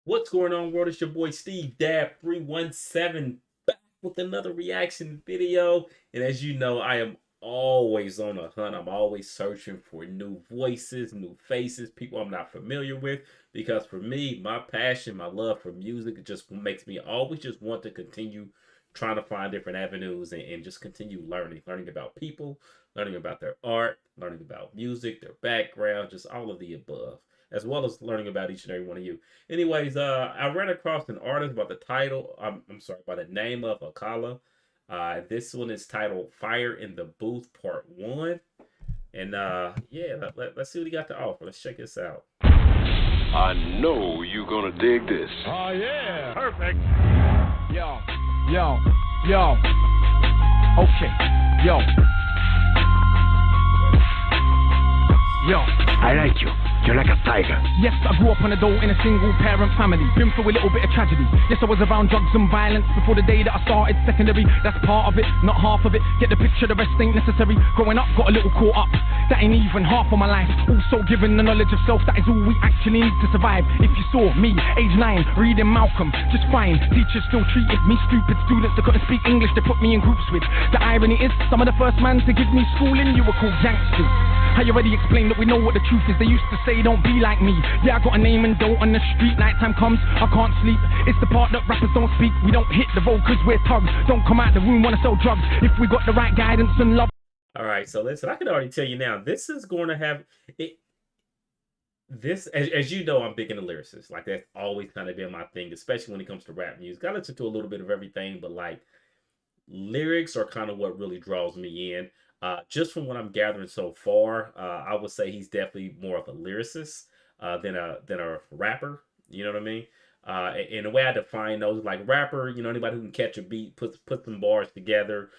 What's going on, world? It's your boy Steve Dab 317 back with another reaction video. And as you know, I am always on a hunt. I'm always searching for new voices, new faces, people I'm not familiar with. Because for me, my passion, my love for music, it just makes me always just want to continue trying to find different avenues and just continue learning about people, learning about their art, learning about music, their background, just all of the above, as well as learning about each and every one of you. Anyways, I ran across an artist by the title. I'm sorry, by the name of Akala. This one is titled "Fire in the Booth" Part One, and yeah, let's see what he got to offer. Let's check this out. I know you're gonna dig this. Oh, yeah. Perfect. Yo, yo, yo. Okay, yo. Yo. I like you. You're like a tiger. Yes, I grew up on a dole in a single parent family. Been through a little bit of tragedy. Yes, I was around drugs and violence before the day that I started secondary. That's part of it, not half of it. Get the picture, the rest ain't necessary. Growing up, got a little caught up. That ain't even half of my life. Also given the knowledge of self, that is all we actually need to survive. If you saw me, age 9, reading Malcolm, just fine. Teachers still treated me stupid. Students that couldn't speak English, they put me in groups with. The irony is, some of the first man to give me schooling, you were called gangsters. I already explained that we know what the truth is. They used to say don't be like me. Yeah, I got a name and dough on the street. Nighttime comes, I can't sleep. It's the part that rappers don't speak. We don't hit the road cause we're thugs. Don't come out the room wanna sell drugs. If we got the right guidance and love. All right, so listen, I can already tell you now, this is going to have it. This, as you know, I'm big into lyricists. Like that's always kind of been my thing, especially when it comes to rap music. I listen to a little bit of everything, but like lyrics are kind of what really draws me in. Just from what I'm gathering so far, I would say he's definitely more of a lyricist than a rapper. You know what I mean? And the way I define those, like rapper, anybody who can catch a beat, put some bars together,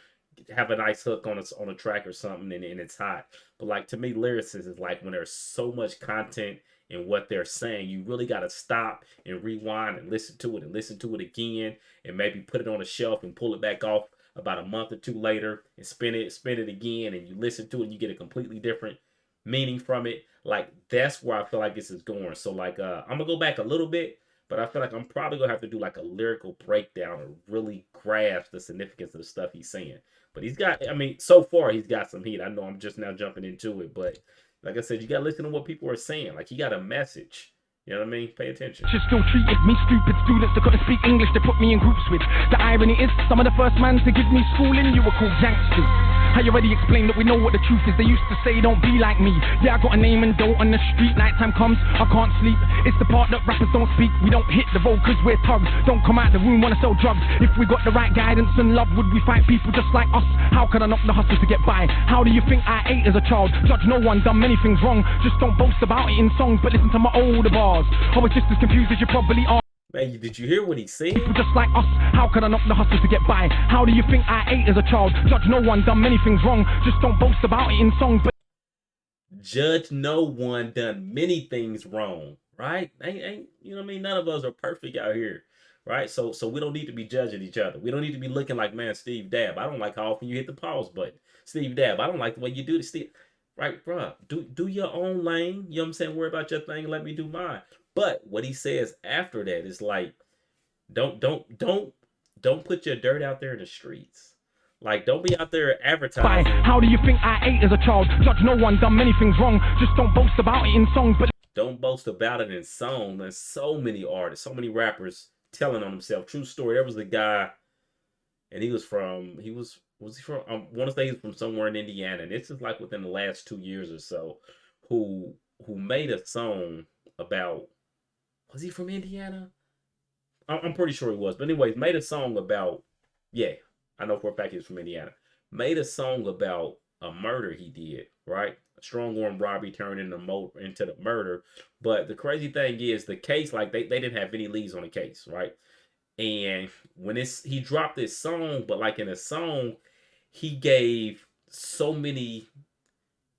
have a nice hook on a track or something, and it's hot. But like to me, lyricist is like when there's so much content in what they're saying, you really got to stop and rewind and listen to it again, and maybe put it on a shelf and pull it back off about a month or two later and spin it again, and you listen to it and you get a completely different meaning from it. Like that's where I feel like this is going. So like I'm gonna go back a little bit, but I feel like I'm probably gonna have to do like a lyrical breakdown or really grasp the significance of the stuff he's saying. But he's got, I mean, so far he's got some heat. I know I'm just now jumping into it, but like I said, you gotta listen to what people are saying. Like he got a message. You know what I mean? Pay attention. She still treated me stupid. Students that couldn't speak English, they put me in groups with. The irony is, some of the first man to give me schooling, you were called gangsters. I already explained that we know what the truth is. They used to say don't be like me. Yeah, I got a name and dough on the street. Nighttime comes, I can't sleep. It's the part that rappers don't speak. We don't hit the road cause we're thugs. Don't come out the room wanna sell drugs. If we got the right guidance and love, would we fight people just like us? How could I knock the hustle to get by? How do you think I ate as a child? Judge no one, done many things wrong. Just don't boast about it in songs, but listen to my older bars. I was just as confused as you probably are. Man, did you hear what he said? People just like us, how could I knock the hustle to get by? How do you think I ate as a child? Judge no one, done many things wrong. Just don't boast about it in songs, but judge no one, done many things wrong, right? Ain't you know what I mean? None of us are perfect out here, right? So we don't need to be judging each other. We don't need to be looking like, man, Steve Dab, I don't like how often you hit the pause button. Steve Dab, I don't like the way you do this. Steve, right, bro? Do your own lane. You know what I'm saying? Worry about your thing. Let me do mine. But what he says after that is like, don't put your dirt out there in the streets. Like, don't be out there advertising. How do you think I ate as a child? Judge no one, done many things wrong. Just don't boast about it in songs, but don't boast about it in song. There's so many artists, so many rappers telling on themselves. True story. There was a guy, and he was from I want to say he's from somewhere in Indiana. And this is like within the last 2 years or so, who made a song about, was he from Indiana? I'm pretty sure he was. But anyways, made a song about, yeah, I know for a fact he was from Indiana. Made a song about a murder he did, right? A strong arm robbery turned into the murder. But the crazy thing is the case, like they didn't have any leads on the case, right? And when he dropped this song, but like in a song, he gave so many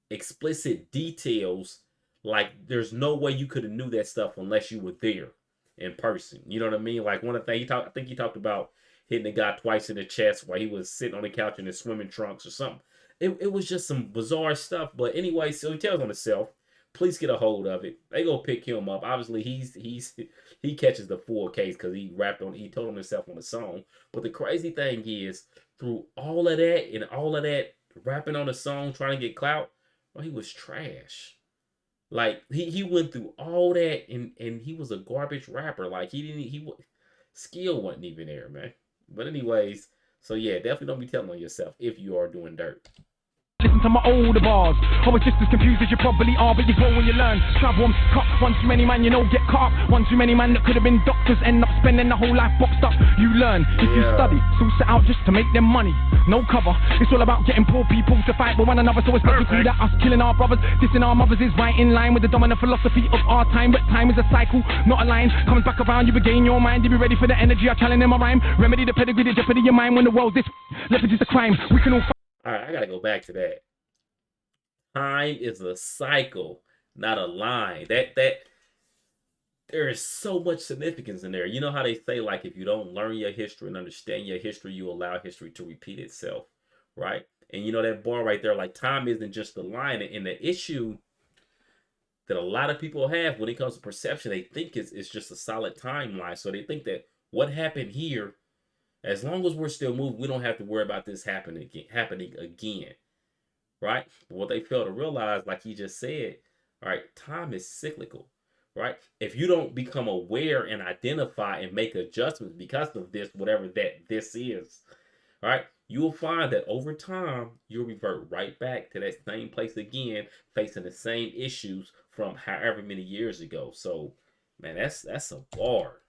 explicit details. Like there's no way you could have knew that stuff unless you were there in person. You know what I mean? Like one of the things I think he talked about hitting a guy twice in the chest while he was sitting on the couch in his swimming trunks or something. It was just some bizarre stuff. But anyway, so he tells on himself. Please get a hold of it. They go pick him up. Obviously, he catches the full case because he told him himself on the song. But the crazy thing is, through all of that rapping on the song, trying to get clout, well, he was trash. Like he went through all that and he was a garbage rapper. Like skill wasn't even there, man. But anyways, so yeah, definitely don't be telling on yourself if you are doing dirt. Listen to my older bars. I was just as confused as you probably are, but you grow when you learn. Travel on cut, one too many man, you know, get caught up. One too many man that could have been doctors, end up spending the whole life boxed up. You learn if you study, so set out just to make them money. No cover, it's all about getting poor people to fight with one another. So it's logical that us killing our brothers, dissing our mothers is right in line with the dominant philosophy of our time. But time is a cycle, not a line. Comes back around, you regain your mind. You be ready for the energy I challenge in my rhyme. Remedy the pedigree, the jeopardy your mind when the world's this. Leverage is a crime. We can all. All right, I gotta go back to that. Time is a cycle, not a line. That there is so much significance in there. You know how they say, like, if you don't learn your history and understand your history, you allow history to repeat itself, right? And you know that bar right there, like, time isn't just a line. And the issue that a lot of people have when it comes to perception, they think it's just a solid timeline. So they think that what happened here, as long as we're still moving, we don't have to worry about this happening again. Right? But what they fail to realize, like he just said, all right, time is cyclical, right? If you don't become aware and identify and make adjustments because of this, whatever this is, right? You'll find that over time, you'll revert right back to that same place again, facing the same issues from however many years ago. So, man, that's a bar.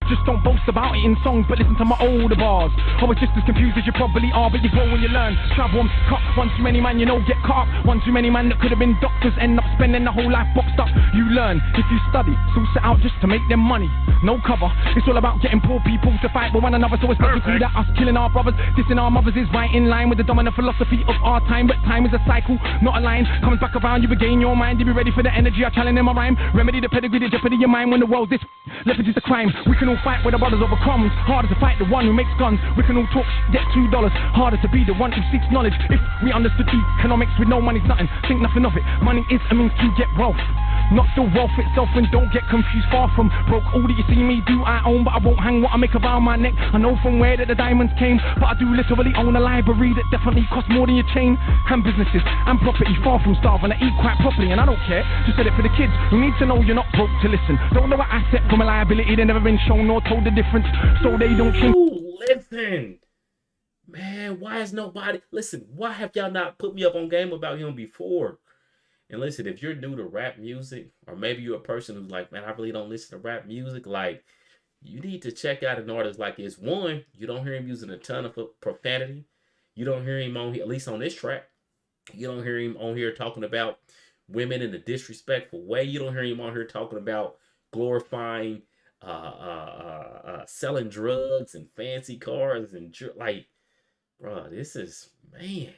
Just don't boast about it in songs, but listen to my older bars. I was just as confused as you probably are, but you grow when you learn. Travel on cut, one too many man, you know, get caught up. One too many man that could have been doctors, end up spending the whole life boxed up. You learn if you study, so set out just to make them money. No cover, it's all about getting poor people to fight with one another. So it's logical that us killing our brothers, dissing our mothers is right in line with the dominant philosophy of our time. But time is a cycle, not a line. Comes back around, you regain your mind. You be ready for the energy I challenge in my rhyme. Remedy the pedigree, the jeopardy your mind when the world's this. Leverage is a crime. We can all fight with our brothers over crumbs. Harder to fight the one who makes guns. We can all talk, get $2. Harder to be the one who seeks knowledge. If we understood economics with no money's nothing, think nothing of it. Money is a means to get wealth, not the wealth itself. And don't get confused, far from broke. All that you see me do I own, but I won't hang what I make around my neck. I know from where that the diamonds came, but I do literally own a library that definitely costs more than your chain. And businesses and property, far from starving. I eat quite properly and I don't care. Just said it for the kids who need to know you're not broke to listen. Don't know an asset from a liability. They never been shown nor told the difference, so they don't change. Listen, man, why have y'all not put me up on game about him before? And listen, if you're new to rap music, or maybe you're a person who's like, man, I really don't listen to rap music, like, you need to check out an artist like this. One, you don't hear him using a ton of profanity. You don't hear him on here, at least on this track. You don't hear him on here talking about women in a disrespectful way. You don't hear him on here talking about glorifying selling drugs and fancy cars and like, bro, this is, man,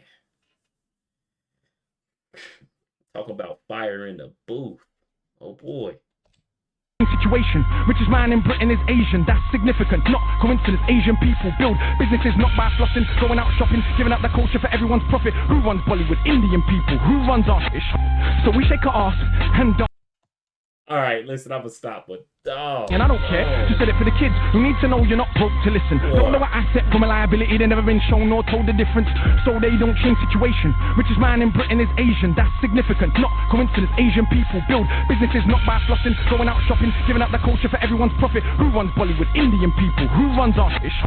talk about fire in the booth. Oh boy. Situation, richest man in Britain is Asian, that's significant, not coincidence. Asian people build businesses not by flossing, going out shopping, giving out the culture for everyone's profit. Who runs Bollywood? Indian people. Who runs our ish? So we shake our ass and dance. All right, listen, I'm gonna stop with and I don't care, just said it for the kids who need to know you're not broke to listen. Don't know an asset from a liability, they never been shown nor told the difference, so they don't change situation. Richest man in Britain is Asian, that's significant, not coincidence. Asian people build businesses not by flossing, going out shopping, giving out the culture for everyone's profit. Who runs Bollywood? Indian people. Who runs our ish?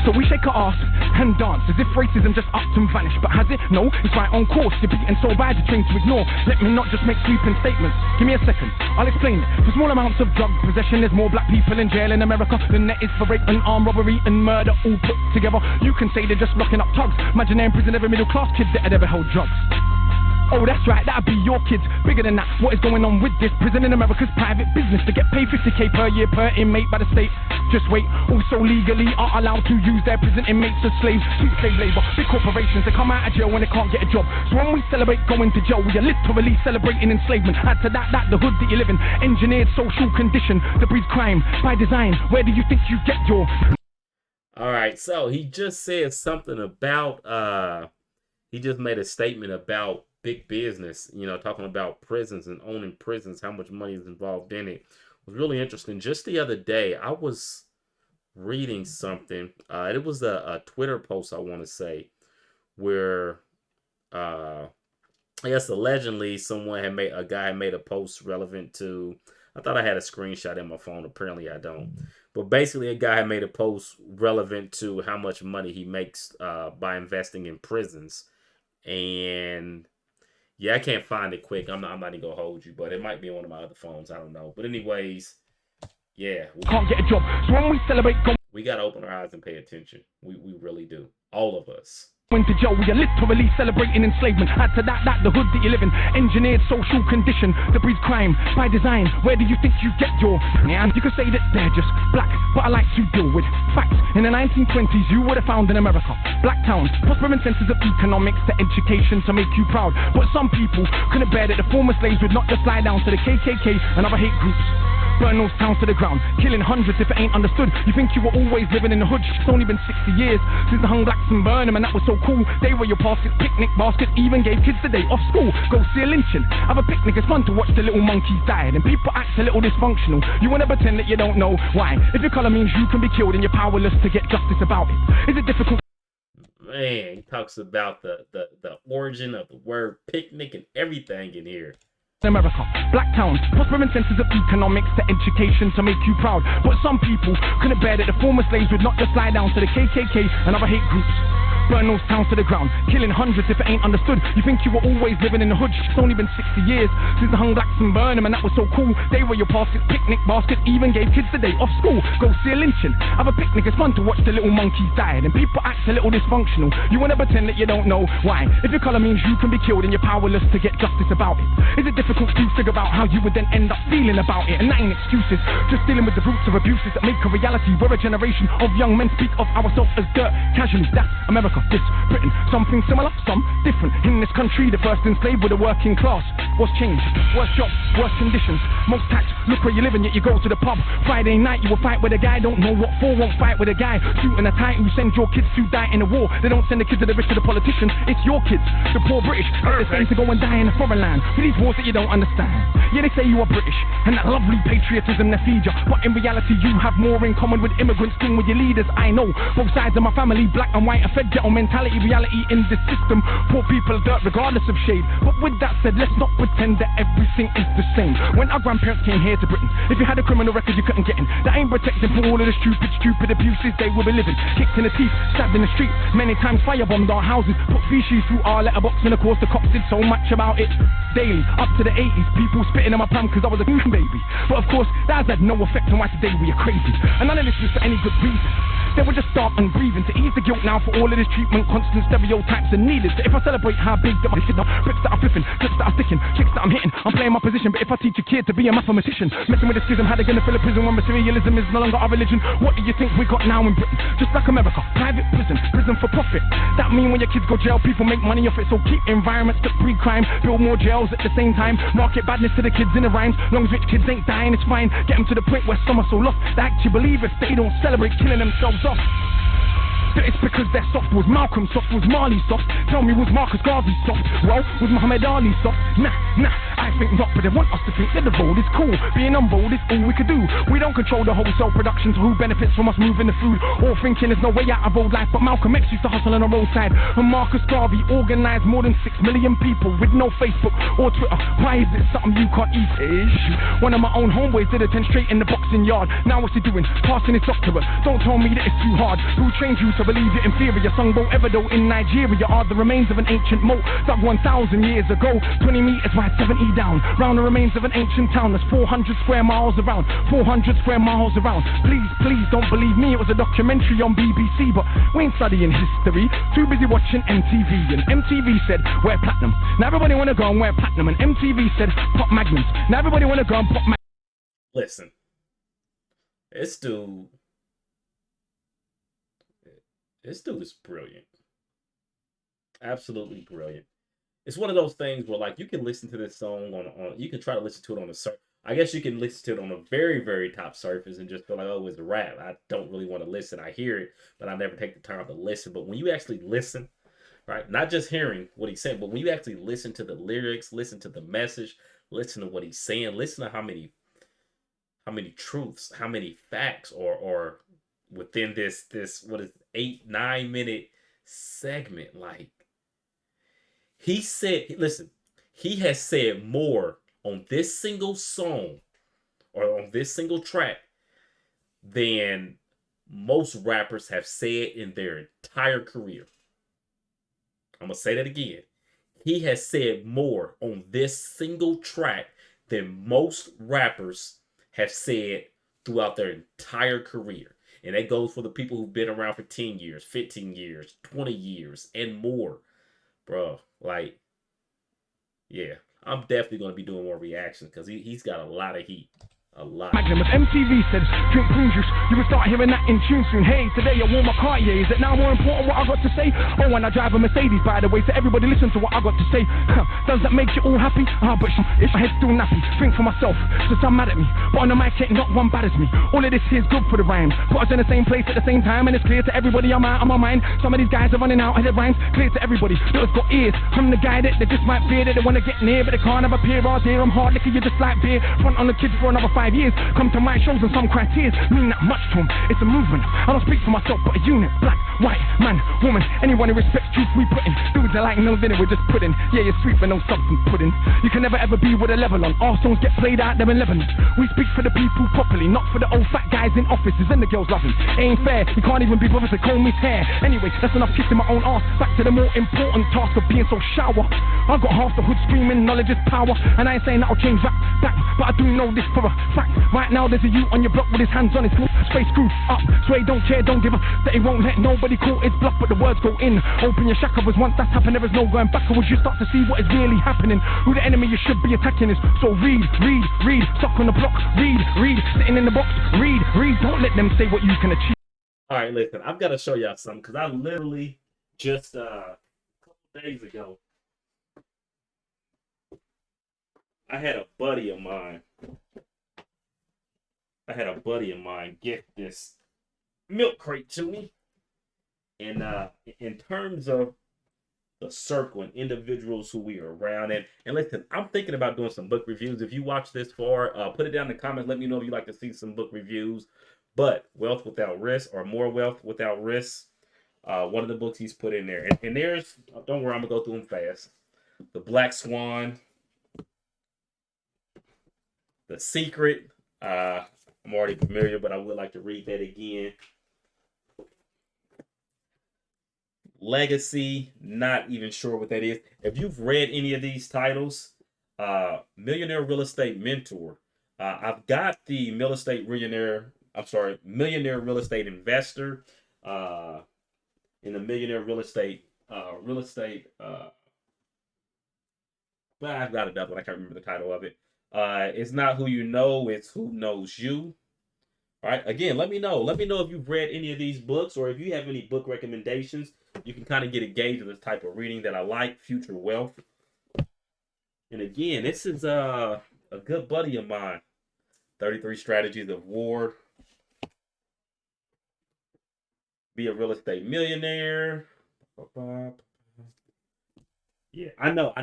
So we shake our ass and dance as if racism just upped and vanished. But has it? No, it's right on course. You're beaten so bad you're trained to ignore. Let me not just make sweeping statements. Give me a second, I'll explain it. For small amounts of drug possession, there's more black people in jail in America than there is for rape and armed robbery and murder all put together. You can say they're just locking up thugs. Imagine they're in prison, every middle class kid that had ever held drugs. Oh, that's right, that'd be your kids. Bigger than that, what is going on with this? Prison in America's private business to get paid $50K per year per inmate by the state. Just wait, also legally are allowed to use their prison inmates as slaves. Sweet slave labor, big corporations, they come out of jail when they can't get a job. So when we celebrate going to jail, we are literally celebrating enslavement. Add to that, the hood that you live in, engineered social condition that breeds crime by design. Where do you think you get your... All right, so he just said something about, he just made a statement about big business, talking about prisons and owning prisons, how much money is involved in it. It was really interesting. Just the other day, I was reading something. It was a Twitter post, I want to say, where uh, I guess allegedly a guy had made a post relevant to. I thought I had a screenshot in my phone. Apparently, I don't. But basically, a guy had made a post relevant to how much money he makes by investing in prisons. And yeah, I can't find it quick. I'm not even gonna hold you, but it might be on one of my other phones. I don't know. But anyways, yeah, Can't get a job. So when we celebrate we gotta open our eyes and pay attention. We really do. All of us. going to jail, we are literally celebrating enslavement. Add to that, the hood that you live in, engineered social condition that breeds crime by design. Where do you think you get your man? You could say that they're just black, but I like to deal with facts. In the 1920s, you would have found in America black towns, prospering centers of economics to education to make you proud. But some people couldn't bear that the former slaves would not just lie down to the KKK and other hate groups. Burn those towns to the ground, killing hundreds if it ain't understood. You think you were always living in the hood? It's only been 60 years since the hung blacks and burned them, and that was so cool. They were your baskets, picnic baskets, even gave kids the day off school. Go see a lynching, have a picnic, it's fun to watch the little monkeys die. And people act a little dysfunctional. You wanna pretend that you don't know why. If your color means you can be killed and you're powerless to get justice about it, is it difficult? Man, he talks about the origin of the word picnic and everything in here. America, black towns, prospering centers of economics to education to make you proud. But some people couldn't bear that the former slaves would not just lie down to the KKK and other hate groups. Burn those towns to the ground, killing hundreds if it ain't understood. You think you were always living in the hood? It's only been 60 years since the hung blacks and burned them, and that was so cool. They were your baskets, picnic baskets, even gave kids the day off school. Go see a lynching, have a picnic, it's fun to watch the little monkeys die. And people act a little dysfunctional. You wanna pretend that you don't know why. If your color means you can be killed and you're powerless to get justice about it, is it difficult to figure out how you would then end up feeling about it? And that ain't excuses, just dealing with the roots of abuses that make a reality. We're a generation of young men speak of ourselves as dirt casually. That's America, this Britain, something similar, some different. In this country, the first enslaved were the working class. What's changed? Worse jobs, worse conditions, most tax. Look where you live and yet you go to the pub. Friday night you will fight with a guy, don't know what for, won't fight with a guy. Shooting a tie who send your kids to die in a war. They don't send the kids to the rich to the politicians, it's your kids, the poor British. They're sent to go and die in a foreign land for these wars that you don't understand. Yeah, they say you are British and that lovely patriotism they feed you, but in reality you have more in common with immigrants than with your leaders. I know both sides of my family, black and white, a fed ghetto mentality. Reality in this system, poor people dirt regardless of shade. But with that said, let's not pretend that everything is the same. When our grandparents came here to Britain, if you had a criminal record you couldn't get in. That ain't protecting for all of the stupid abuses they will be living. Kicked in the teeth, stabbed in the street, many times firebombed our houses, put feces through our letterbox, and of course the cops did so much about it. Daily, up to the 80s, people spitting in my palm cause I was a baby. But of course, that has had no effect on why today we are crazy. And none of this was for any good reason. They were just start and breathing to ease the guilt now for all of this treatment, constant stereotypes are needed. So if I celebrate how big that my shit up, bricks that I'm flipping, clips that I'm sticking, kicks that I'm hitting, I'm playing my position. But if I teach a kid to be a mathematician, messing with the schism, how they gonna fill a prison when materialism is no longer our religion? What do you think we got now in Britain? Just like America, private prison, prison for profit. That mean when your kids go jail, people make money off it. So keep environments that breed crime, build more jails at the same time, market badness to the kids in the rhymes. Long as rich kids ain't dying, it's fine. Get them to the point where some are so lost they actually believe if they don't celebrate killing themselves off. That it's because they're soft. Was Malcolm soft? Was Marley soft? Tell me, was Marcus Garvey soft? Well, was Muhammad Ali soft? Nah, I think not, but they want us to think that the road is cool. Being on road is all we could do. We don't control the wholesale production, so who benefits from us moving the food? All thinking there's no way out of old life, but Malcolm X used to hustle on the roadside. And Marcus Garvey organized more than 6 million people with no Facebook or Twitter. Why is it something you can't eat? One of my own homeboys did attend straight in the boxing yard. Now what's he doing? Passing his doctorate. Don't tell me that it's too hard. Who trained you to believe you're inferior? Sungbo Evido in Nigeria are the remains of an ancient moat dug 1,000 years ago, 20 meters wide, 70 down. Round the remains of an ancient town that's 400 square miles around. 400 square miles around. Please don't believe me, it was a documentary on BBC, but we ain't studying history. Too busy watching MTV, and MTV said wear platinum. Now everybody wanna go and wear platinum, and MTV said pop magnums. Now everybody wanna go and pop magnums. Listen, this dude is brilliant. Absolutely brilliant. It's one of those things where like you can listen to this song on you can try to listen to it on I guess you can listen to it on a very, very top surface and just feel like, oh, it's a rap. I don't really want to listen. I hear it, but I never take the time to listen. But when you actually listen, right? Not just hearing what he's saying, but when you actually listen to the lyrics, listen to the message, listen to what he's saying, listen to how many truths, how many facts or within this what is 8-9 minute segment. Like he said, listen, he has said more on this single song or on this single track than most rappers have said in their entire career. I'm gonna say that again. He has said more on this single track than most rappers have said throughout their entire career. And that goes for the people who've been around for 10 years, 15 years, 20 years, and more. Bro, like, yeah, I'm definitely going to be doing more reactions because he's got a lot of heat. A lot. Magnum, if MTV said drink prune juice, you would start hearing that in tune soon. Hey, today I wore my Cartier. Is it now more important what I got to say? Oh, and I drive a Mercedes, by the way, so everybody listen to what I got to say. Does that make you all happy? But if my head's still nappy, think for myself, so some mad at me. But on the mic, ain't not one bad as me. All of this here's good for the rhymes. Put us in the same place at the same time, and it's clear to everybody I'm out of my mind. Some of these guys are running out of their rhymes. Clear to everybody that has got ears. From the guy that they just might fear that they want to get near, but they can't have a peer all day. I'm hard liquor, you just like beer. Front on the kids for another 5 years. Come to my shows and some cry tears mean that much to them. It's a movement. I don't speak for myself, but a unit. Black, white, man, woman. Anyone who respects truth we put in. Dudes that like no dinner, we're just pudding. Yeah, you're sweet but no substance pudding. You can never ever be with a level on. Our songs get played out there in Lebanon. We speak for the people properly, not for the old fat guys in offices and the girls loving. Ain't fair, you can't even be bothered to comb his hair. Anyway, that's enough kissing my own ass. Back to the more important task of being so shower. I got half the hood screaming, knowledge is power. And I ain't saying that'll change rap back, but I do know this for a fact. Right now there's a youth on your block with his hands on his face screwed up. So he don't care, don't give a that he won't let nobody call his bluff, but the words go in. Open your shack covers, once that's happened there is no going backwards. You start to see what is really happening. Who the enemy you should be attacking is. So read, suck on the block, read, sitting in the box, read, don't let them say what you can achieve. All right, listen, I've got to show y'all something because I literally just a couple days ago, I had a buddy of mine get this milk crate to me. And in terms of the circle and individuals who we are around, and listen, I'm thinking about doing some book reviews. If you watch this far, put it down in the comments. Let me know if you'd like to see some book reviews. But Wealth Without Risk, or More Wealth Without Risk, one of the books he's put in there. And there's, don't worry, I'm going to go through them fast. The Black Swan, The Secret, I'm already familiar, but I would like to read that again. Legacy, not even sure what that is. If you've read any of these titles, Millionaire Real Estate Mentor, I've got the Millionaire Real Estate Investor, and the Millionaire Real Estate, but I've got another one. I can't remember the title of it. It's not who you know, it's who knows you. All right. Again, let me know. Let me know if you've read any of these books, or if you have any book recommendations. You can kind of get a gauge of the type of reading that I like. Future Wealth. And again, this is a good buddy of mine. 33 Strategies of War. Be a Real Estate Millionaire. Yeah, I know.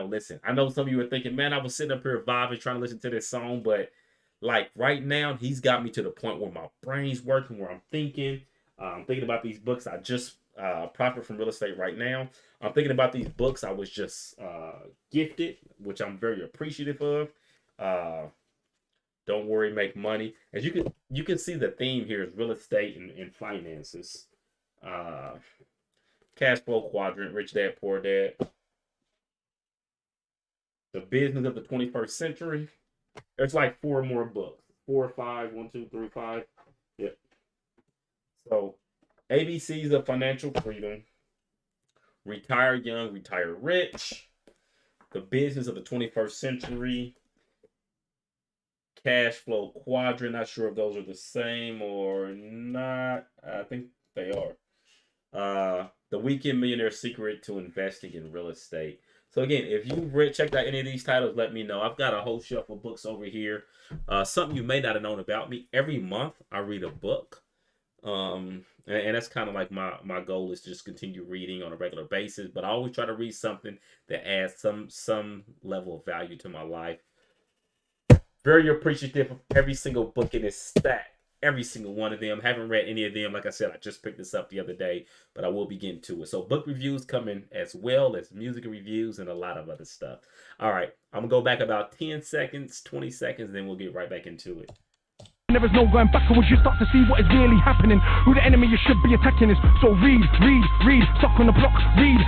Listen, I know some of you are thinking, man, I was sitting up here vibing, trying to listen to this song, but like right now, he's got me to the point where my brain's working, where I'm thinking. I'm thinking about these books. I just profit from real estate right now. I'm thinking about these books I was just gifted, which I'm very appreciative of. Don't worry, make money. As you can see, the theme here is real estate and finances. Cash Flow Quadrant, Rich Dad, Poor Dad. The Business of the 21st Century. There's like 4 more books. 4 or 5. 1, 2, 3, 5. Yep. So, ABCs of Financial Freedom. Retire Young, Retire Rich. The Business of the 21st Century. Cash Flow Quadrant. Not sure if those are the same or not. I think they are. The Weekend Millionaire Secret to Investing in Real Estate. So again, if you've checked out any of these titles, let me know. I've got a whole shelf of books over here. Something you may not have known about me. Every month, I read a book. And that's kind of like my goal is to just continue reading on a regular basis. But I always try to read something that adds some level of value to my life. Very appreciative of every single book in this stack. Every single one of them. Haven't read any of them. Like I said, I just picked this up the other day, but I will be getting to it. So book reviews coming as well as music reviews and a lot of other stuff. All right, I'm gonna go back about 10 seconds, 20 seconds, then we'll get right back into it. There is no going backwards, you start to see what is really happening. Who the enemy you should be attacking is. So read, stuck on the block, read,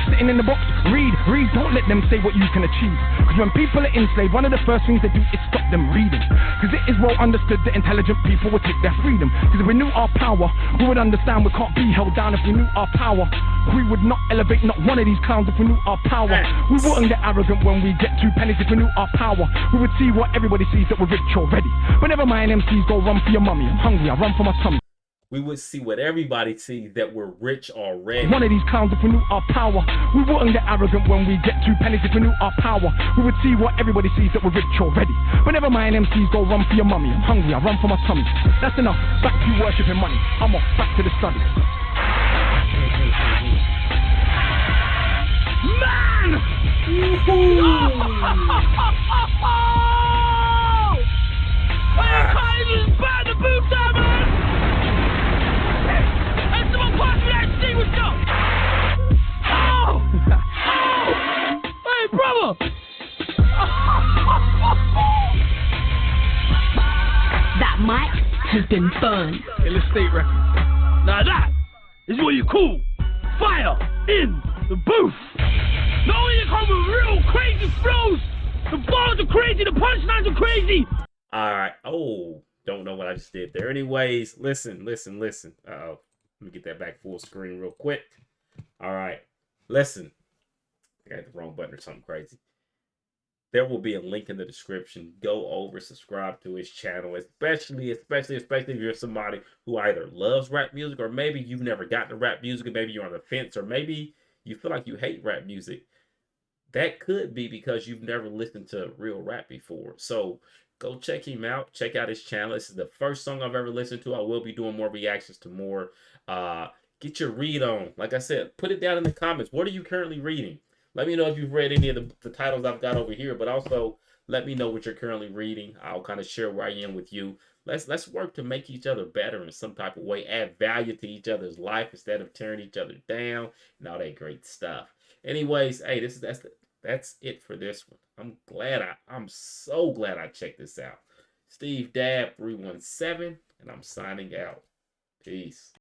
sitting in the box, read, don't let them say what you can achieve. Because when people are enslaved, one of the first things they do is stop them reading. Because it is well understood that intelligent people will take their freedom. Because if we knew our power, we would understand we can't be held down. If we knew our power, we would not elevate not one of these clowns. If we knew our power, we wouldn't get arrogant when we get 2 pennies. If we knew our power, we would see what everybody sees, that we're rich already. But never mind, MCs go run for your mummy. I'm hungry, I run for my tummy. We would see what everybody sees, that we're rich already. One of these clowns, if we knew our power, we wouldn't get arrogant when we get 2 pennies. If we knew our power, we would see what everybody sees, that we're rich already. But never mind, MCs go run for your mummy. I'm hungry, I run for my tummy. That's enough, back to worshipping money. I'm off, back to the study. Man! Just burn the booth down, man! Hey, someone pass me that extinguisher! Oh! Hey, brother! That mic has been burned. Illustrate record. Now that is what you call fire in the booth. Not only they come with real crazy flows, the bars are crazy, the punchlines are crazy. All right. Oh, don't know what I just did there. Anyways, listen. Uh-oh. Let me get that back full screen real quick. All right. Listen. I got the wrong button or something crazy. There will be a link in the description. Go over, subscribe to his channel, especially if you're somebody who either loves rap music, or maybe you've never gotten to rap music, and maybe you're on the fence, or maybe you feel like you hate rap music. That could be because you've never listened to real rap before. So go check him out. Check out his channel. This is the first song I've ever listened to. I will be doing more reactions to more. Get your read on. Like I said, put it down in the comments. What are you currently reading? Let me know if you've read any of the titles I've got over here, but also let me know what you're currently reading. I'll kind of share where I am with you. Let's work to make each other better in some type of way, add value to each other's life instead of tearing each other down and all that great stuff. Anyways, hey, that's it for this one. I'm so glad I checked this out. Steve Dab 317, and I'm signing out. Peace.